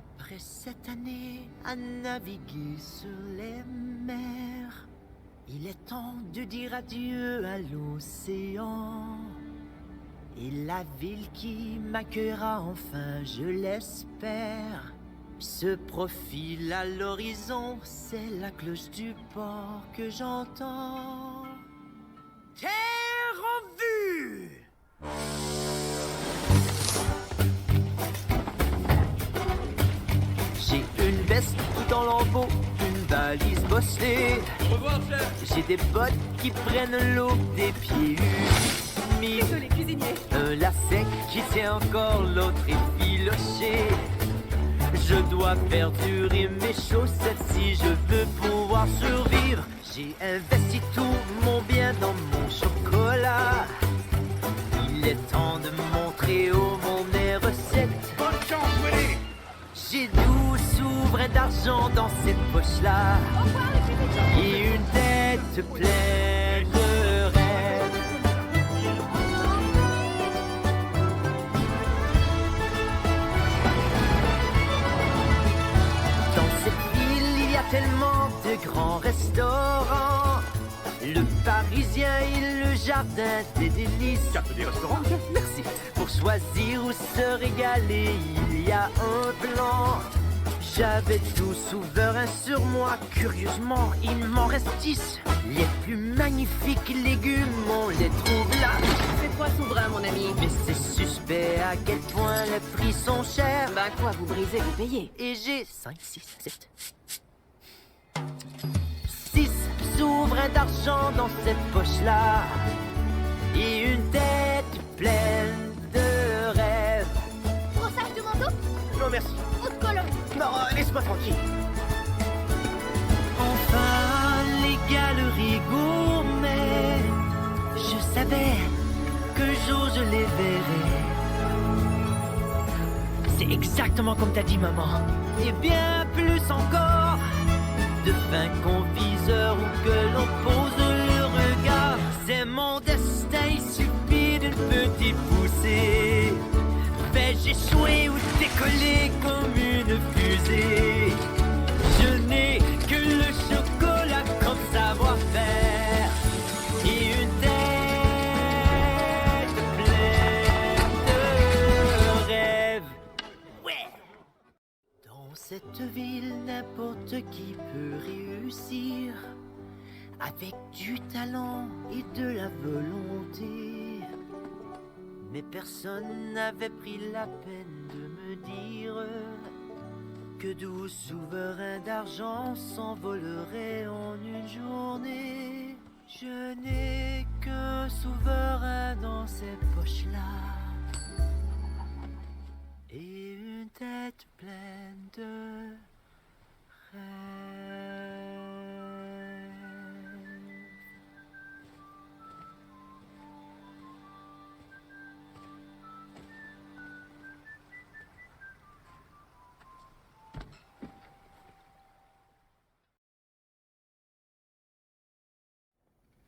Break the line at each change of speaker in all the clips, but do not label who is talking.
Après cette année à naviguer sur les mers, il est temps de dire adieu à l'océan. Et la ville qui m'accueillera enfin, je l'espère, se profile à l'horizon, c'est la cloche du port que j'entends. Terre en vue! J'ai une veste tout en lambeaux, une valise bosselée.
Au revoir, chef.
J'ai des bottes qui prennent l'eau des pieds humides.
Désolé, cuisinier.
Un lacet qui tient encore, l'autre est filoché. Je dois faire durer mes chaussettes si je veux pouvoir survivre. J'ai investi tout mon bien dans mon chocolat. Il est temps de montrer au monde mes recettes.
Bonne chance, Willy.
J'ai 12 souverains d'argent dans cette poche-là.
Au revoir, les cuisiniers.
Et une tête pleine de rêves. Dans cette ville, il y a tellement de grands restaurants. Le Parisien et le jardin des délices.
Carte des restaurants.
Merci. Pour choisir où se régaler, il y a un plan. J'avais 12 souverains sur moi, curieusement, il m'en reste 10. Les plus magnifiques légumes, on les trouve là.
C'est toi souverain, mon ami.
Mais c'est suspect à quel point les prix sont chers.
Ben quoi, vous brisez, vous payez.
Et j'ai 5, 6, 7. 6 souverains d'argent dans cette poche-là. Et une tête pleine de rêves.
Brossage de manteau,
Non merci.
eau de cologne.
Non, laisse-moi tranquille. Enfin, les galeries gourmets. Je savais qu'un jour je les verrais. C'est exactement comme t'as dit, maman. Et bien plus encore. De fins confiseurs où que l'on pose le regard. C'est mon destin, il suffit d'une petite poussée. Vais-je échouer ou décoller comme une fusée? Je n'ai que le chocolat comme savoir-faire. Et une tête pleine de rêves. Ouais! Dans cette ville, n'importe qui peut réussir. Avec du talent et de la volonté. Mais personne n'avait pris la peine de me dire que 12 souverains d'argent s'envoleraient en une journée. Je n'ai qu'un souverain dans ces poches-là et une tête pleine de rêves.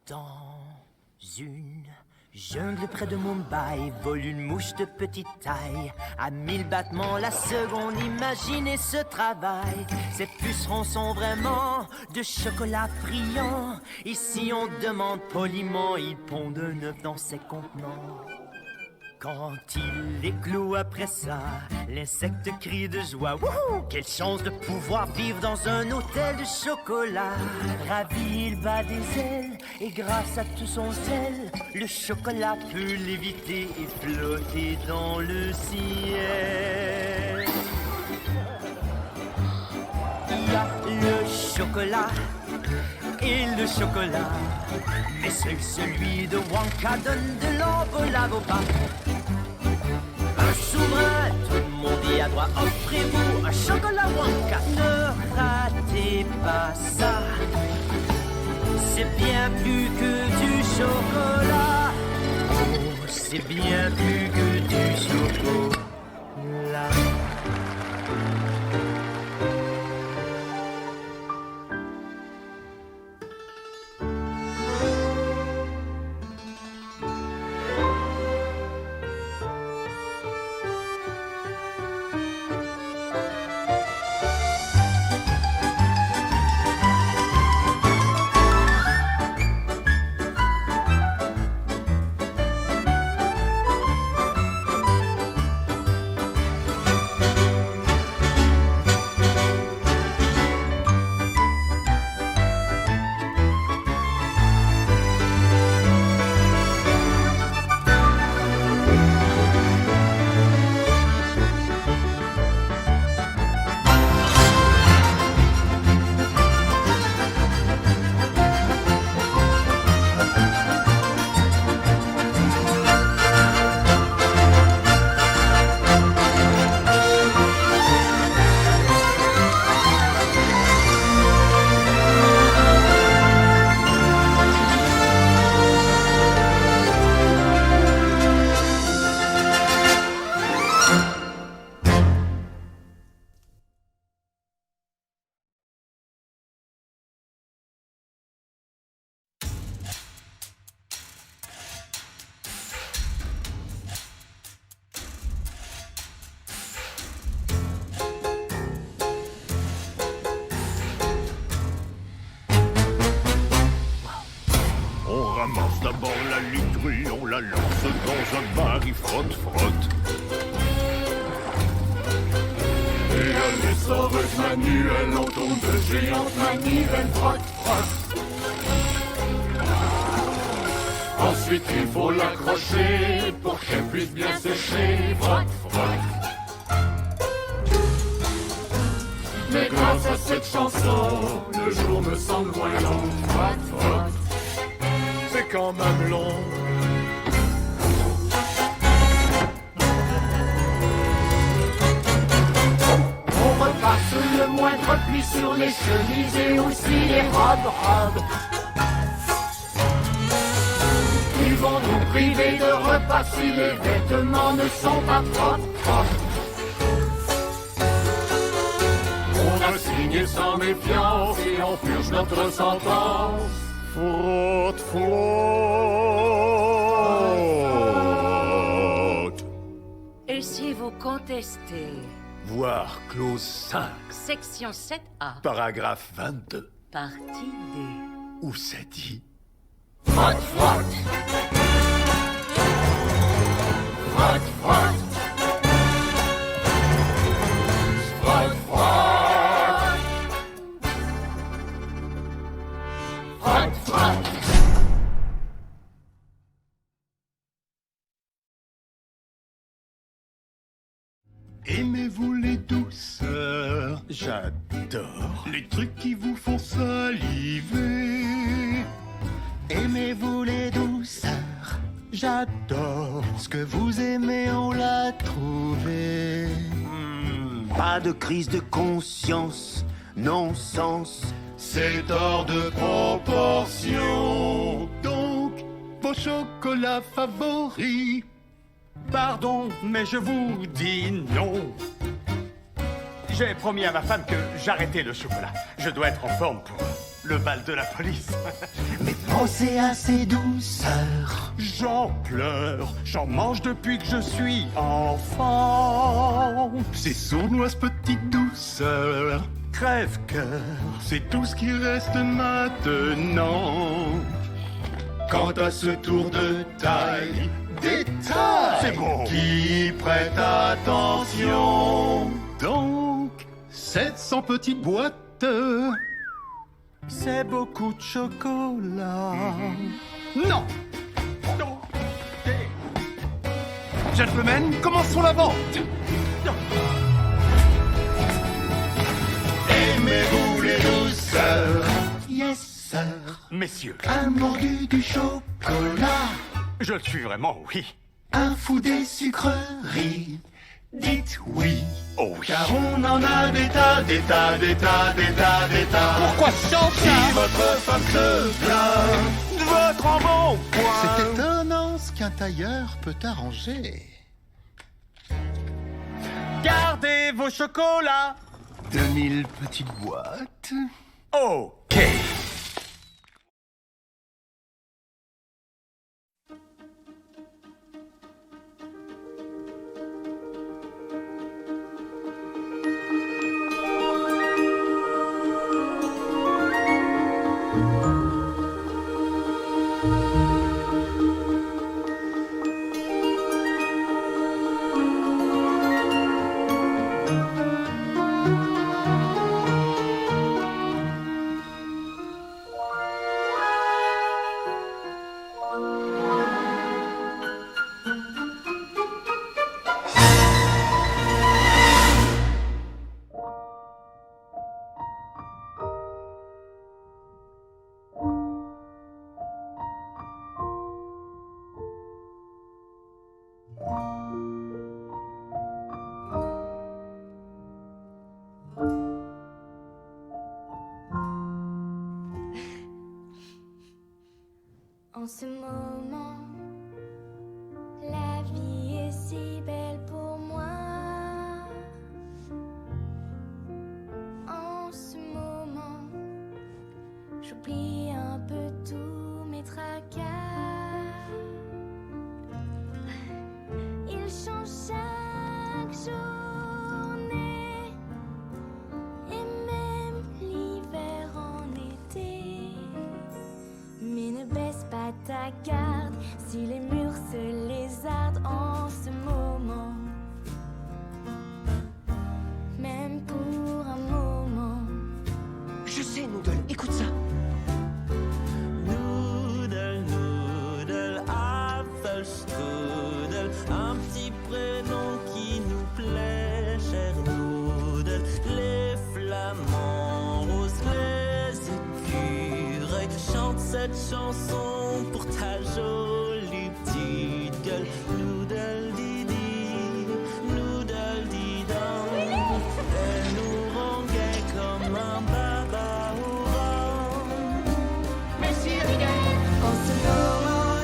Dans une jungle près de Mumbai vole une mouche de petite taille. À 1000 battements la seconde, imaginez ce travail. Ces pucerons sont vraiment de chocolat brillant. Ici on demande poliment, ils pondent un œuf dans ces contenants. Quand il éclot après ça, l'insecte crie de joie. Wouhou! Quelle chance de pouvoir vivre dans un hôtel de chocolat. Ravi, il bat des ailes, et grâce à tout son zèle, le chocolat peut léviter et flotter dans le ciel. Il y a le chocolat et le chocolat, mais seul celui de Wonka donne de l'envolave au pas. Un souverain, tout le monde y a droit, offrez-vous un chocolat Wonka. Ne ratez pas ça, c'est bien plus que du chocolat. Oh, c'est bien plus que du chocolat.
ramasse d'abord la litruie, on la lance dans un baril, frotte, frotte. Et à l'essoreuse manuelle, on tourne de géante manivelle, frotte, frotte. Ensuite, il faut l'accrocher pour qu'elle puisse bien sécher, frotte, frotte. Mais grâce à cette chanson, le jour me semble moins long, frotte, frotte. C'est quand même long. On repasse le moindre pli sur les chemises et aussi les robes. Ils vont nous priver de repas si les vêtements ne sont pas propres. On a signé sans méfiance et on purge notre sentence. Frotte, frotte.
Et si vous contestez?
Voir clause 5,
Section 7A,
paragraphe 22,
partie D.
où c'est dit
Frotte, frotte. Frotte, frotte. Frotte, frotte. Frotte, frotte.
Aimez-vous les douceurs? J'adore les trucs qui vous font saliver.
Aimez-vous les douceurs? J'adore. Ce que vous aimez, on l'a trouvé.
Pas de crise de conscience, non-sens.
C'est hors de proportion. Donc, vos chocolats favoris.
Pardon, mais je vous dis non. J'ai promis à ma femme que j'arrêtais le chocolat. Je dois être en forme pour le bal de la police.
Mais pensez à ces douceurs.
J'en pleure, j'en mange depuis que je suis enfant.
Ces sournoises petites douceurs,
Crève-cœur,
c'est tout ce qui reste maintenant. Quant à ce tour de taille, détail,
c'est beau.
qui prête attention. Donc, 700 petites boîtes.
c'est beaucoup de chocolat. Non. Non. Gentlemen, commençons la vente.
Aimez-vous les douceurs?
Yes, sir.
Messieurs,
Un mordu du chocolat.
je le suis vraiment, oui.
Un fou des sucreries. Dites oui.
Oh oui.
Car on en a des tas, des tas, des tas, des tas, des tas.
Pourquoi tant
Si votre femme se plaint
de votre embonpoint?
C'est étonnant ce qu'un tailleur peut arranger.
Gardez vos chocolats.
2000 petites boîtes.
Ok.
En ce moment, la vie est si belle pour moi. En ce moment, j'oublie un peu tous mes tracas. Il change chaque journée, et même l'hiver en été. Mais ne baisse pas ta garde si les murs se lézardent en ce moment. Même pour un moment.
Je sais, Noodle, écoute ça.
Noodle, noodle, Apfelstrudel, un petit prénom qui nous plaît, cher Noodle. Les flamants roses, les écureuils chantent cette chanson pour ta jolie petite gueule. Noodle, didi, noodle, didon. Elle nous rend gai comme un baba au vent.
Merci, Abigail.
En ce moment,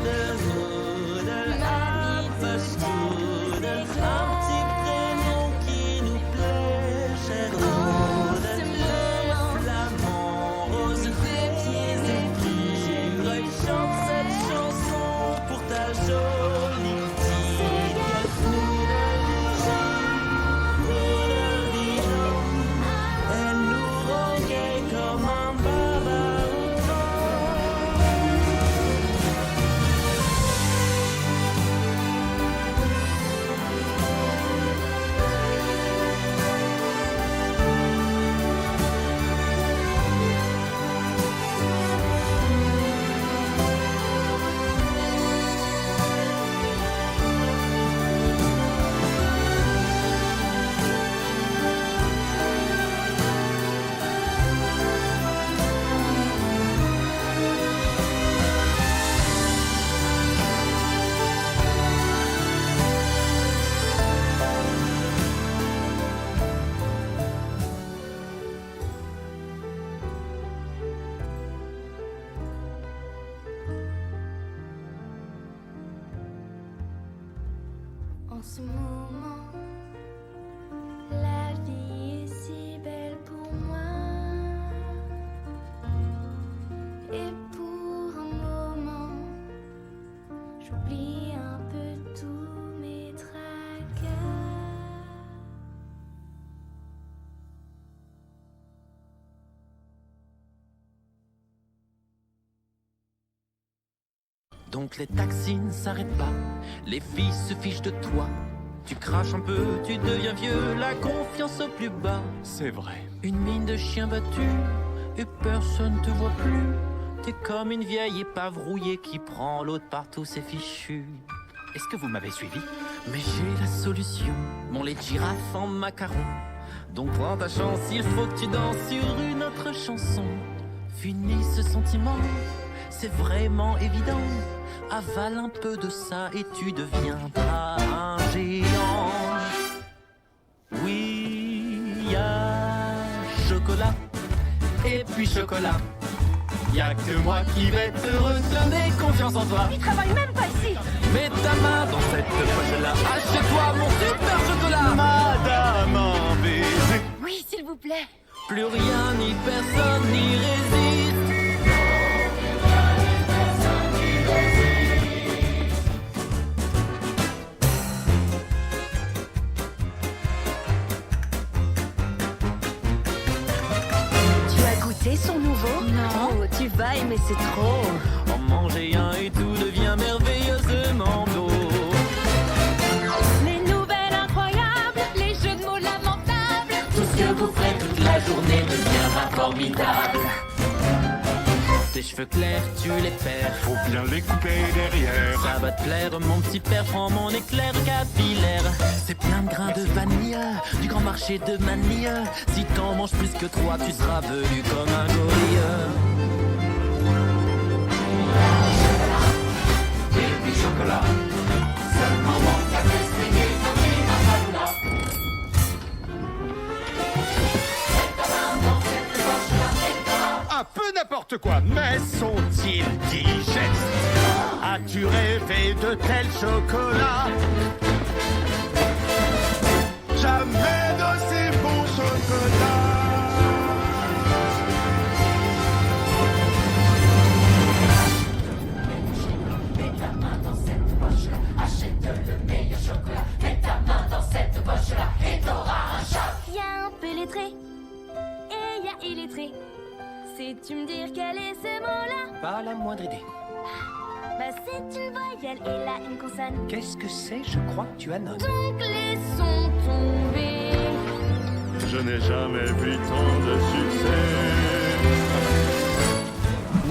Noodle, Apfelstrudel, un petit prénom qui nous plaît, cher Noodle. Les flamants roses, les écureuils chantent cette chanson pour ta jolie petite gueule. Noodle, didon, elle nous rend gai comme un baba au vent.
en ce moment, la vie est si belle pour moi. Et pour un moment, j'oublie un peu tous mes tracas.
Donc les taxis ne s'arrêtent pas, les filles se fichent de toi. Tu craches un peu, tu deviens vieux, la confiance au plus bas.
C'est vrai.
Une mine de chien battu, et personne te voit plus. T'es comme une vieille épave rouillée qui prend l'autre partout, c'est fichu.
Est-ce que vous m'avez suivi?
Mais j'ai la solution, mon lait de girafe en macaron. Donc prends ta chance, il faut que tu danses sur une autre chanson. Finis ce sentiment, c'est vraiment évident. Avale un peu de ça et tu deviendras un géant. Oui, y a chocolat et puis chocolat. Y a que moi qui vais te redonner confiance en toi.
Il travaille même pas ici.
Mets ta main dans cette poche-là, achète-toi mon super chocolat.
Madame en baiser.
Oui, s'il vous plaît.
Plus rien ni personne n'y résiste.
Tu as goûté son nouveau? Non. Oh, tu vas aimer, c'est trop.
En manger un et tout devient merveilleusement beau.
Les nouvelles incroyables, les jeux de mots lamentables.
Tout ce que vous ferez toute la journée deviendra formidable. Tes cheveux clairs, tu les perds.
Faut bien les couper derrière.
Ça va te plaire, mon petit père, prends mon éclair capillaire. C'est plein de grains de vanille, du grand marché de Manille. Si t'en manges plus que 3, tu seras velu comme un gorille.
Et puis chocolat. Seulement mon café saigné dans les mains.
Un peu n'importe quoi, mais sont-ils digestes? As-tu rêvé de tel chocolat?
Jamais d'aussi bon chocolat.
Y a un peu lettré et y a illettré. Sais-tu me dire quel est ce mot-là?
Pas la moindre idée.
Bah c'est une voyelle et là une consonne.
Qu'est-ce que c'est? Je crois que tu annotes.
Donc laissons tomber.
Je n'ai jamais vu tant de succès.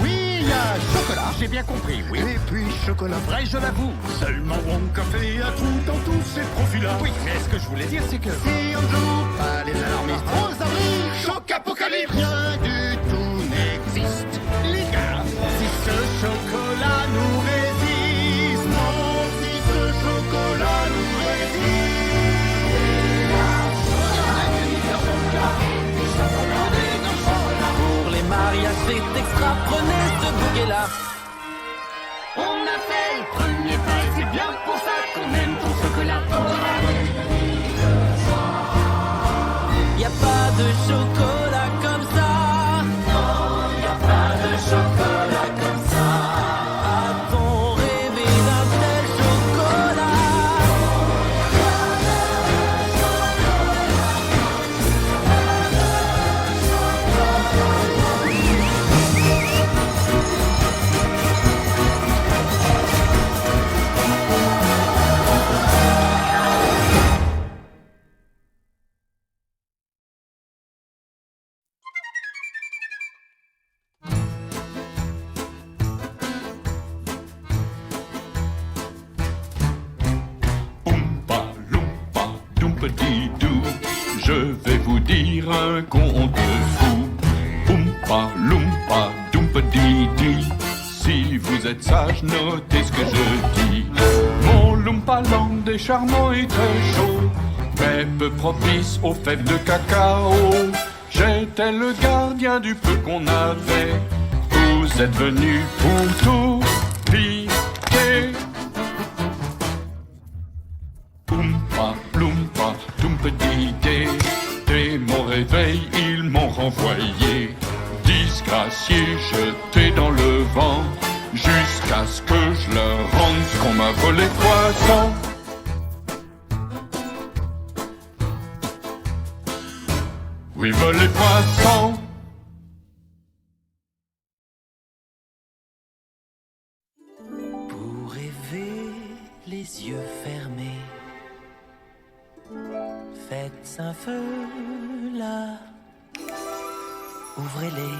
Oui, il y a chocolat. J'ai bien compris, oui.
Et puis chocolat.
Vrai, je l'avoue.
Seulement Wonka fait à tout dans tous ces profils-là.
Oui, mais ce que je voulais dire, c'est que...
Si on ne joue pas les alarmistes, aux abris, choc apocalypse. Rien du tout n'existe. Les gars, si ce chocolat nous résiste, non, si ce chocolat nous résiste.
Pour les mariages, c'est extra, prenez ce bouquet-là.
On a fait le premier pas, c'est bien pour ça qu'on aime ton chocolat.
Y a pas de chocolat comme ça. Non, y a pas de chocolat comme ça. A-t-on rêvé d'un tel chocolat?
Oompa loompa doompadi-doo, je vais vous dire un conte fou. Oompa loompa doompadi-dee, si vous êtes sage, notez ce que je dis. Mon Loompa Land est charmant et très chaud, mais peu propice aux fèves de cacao. J'étais le gardien du peu qu'on avait, vous êtes venus pour tout piquer. Oompa, loompa, doompadi-dee. Dès mon réveil, ils m'ont renvoyé. Disgracié, jeté dans le vent, jusqu'à ce que je leur rende ce qu'on m'a volé 300. Oui, volé 300.
Pour rêver les yeux fermés, faites un feu là, ouvrez-les.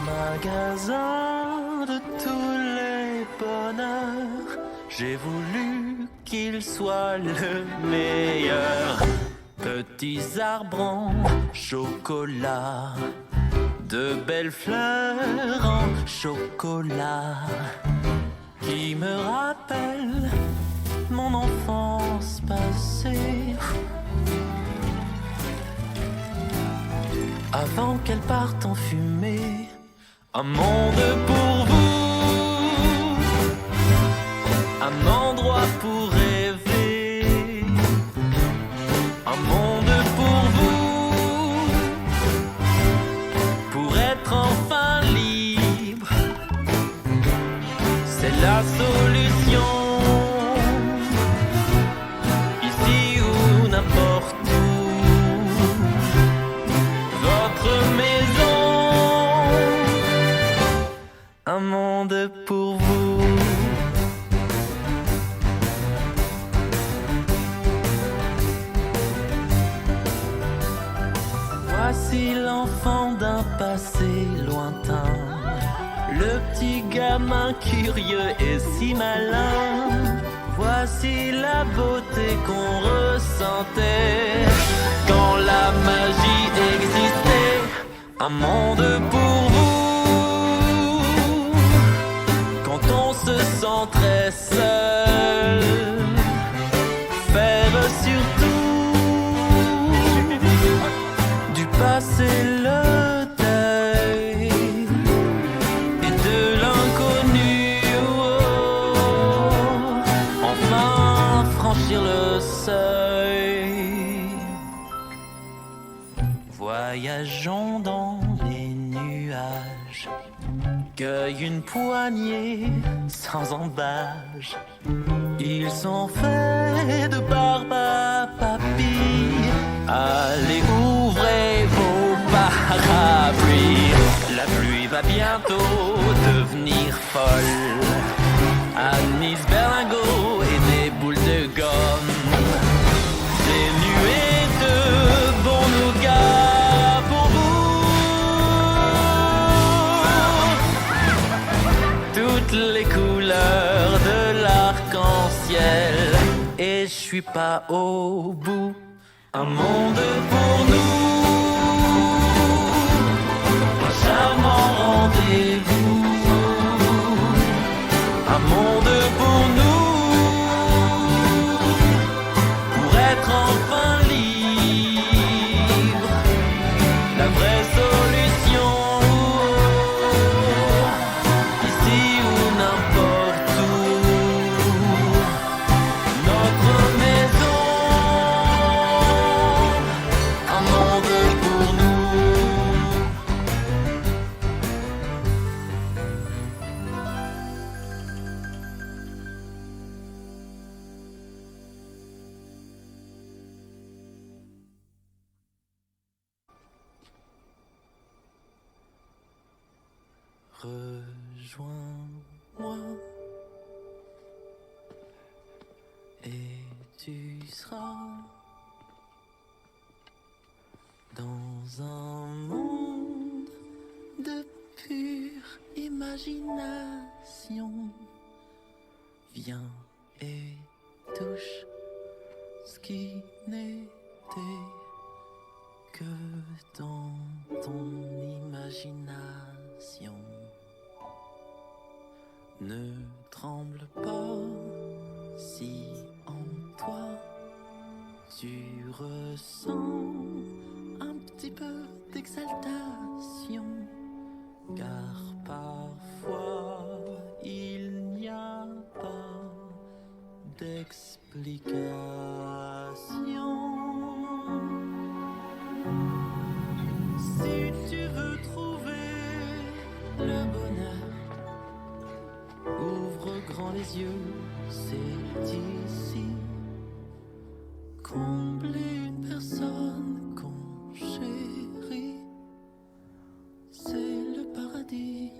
Magasin de tous les bonheurs, j'ai voulu qu'il soit le meilleur. Petits arbres en chocolat, de belles fleurs en chocolat, qui me rappellent mon enfance passée. Avant qu'elle parte en fumée, un monde pour vous, un endroit pour rêver, un monde pour vous, pour être enfin libre. C'est la solution, ici ou n'importe où. Votre maison, un monde pour vous. Voici l'enfant d'un passé lointain, le petit gamin curieux et si malin. Voici la beauté qu'on ressentait quand la magie existait. Un monde pour vous, quand on se sent très seul. Faire surtout du passé le deuil et de l'inconnu. Enfin franchir le seuil. Voyageons dans les nuages, cueille une poignée sans embâche. Ils sont faits de barbe à papy. Allez, ouvrez vos parapluies. La va bientôt devenir folle. Anis berlingot et des boules de gomme. Des nuées de bon nougat pour vous. Toutes les couleurs de l'arc-en-ciel. Et je suis pas au bout. Un monde pour nous. Un charmant rendez-vous. Un monde pour nous. Pour être enfin libre. La vraie solution. Ici ou n'importe où. Notre maison. Un monde pour nous. Rejoins-moi et tu seras dans un monde de pure imagination. Viens et touche ce qui n'était que dans ton imagination. Ne tremble pas si en toi tu ressens un petit peu d'exaltation, car parfois il n'y a pas d'explication. Si tu veux trouver le bonheur, ouvre grand les yeux, c'est ici. Combler une personne qu'on chérit, c'est le paradis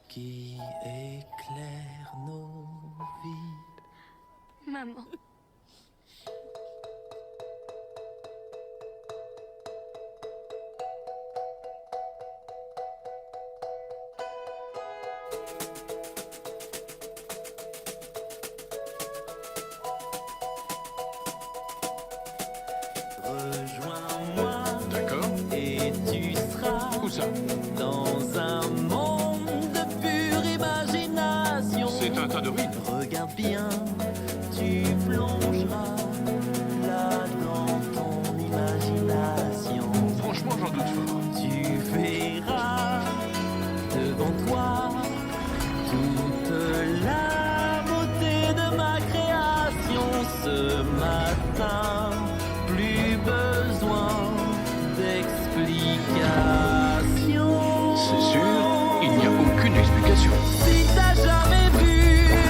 qui éclaire nos vies.
Maman.
Rejoins-moi
D'accord.
et tu seras
Où ça?
dans un monde de pure imagination.
C'est un tas de ruines.
Regarde bien, tu plongeras là dans ton imagination.
Franchement, j'en doute fort.
Tu verras devant toi toute la beauté de ma création. Ce matin, plus besoin d'explication.
C'est sûr, il n'y a aucune explication.
Si t'as jamais vu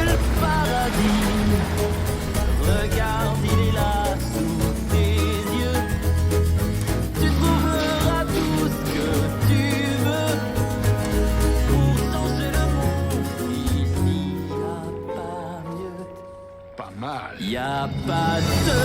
le paradis, regarde, il est là sous tes yeux. Tu trouveras tout ce que tu veux pour changer le monde. Ici, y a pas mieux.
Pas mal.
Y a pas de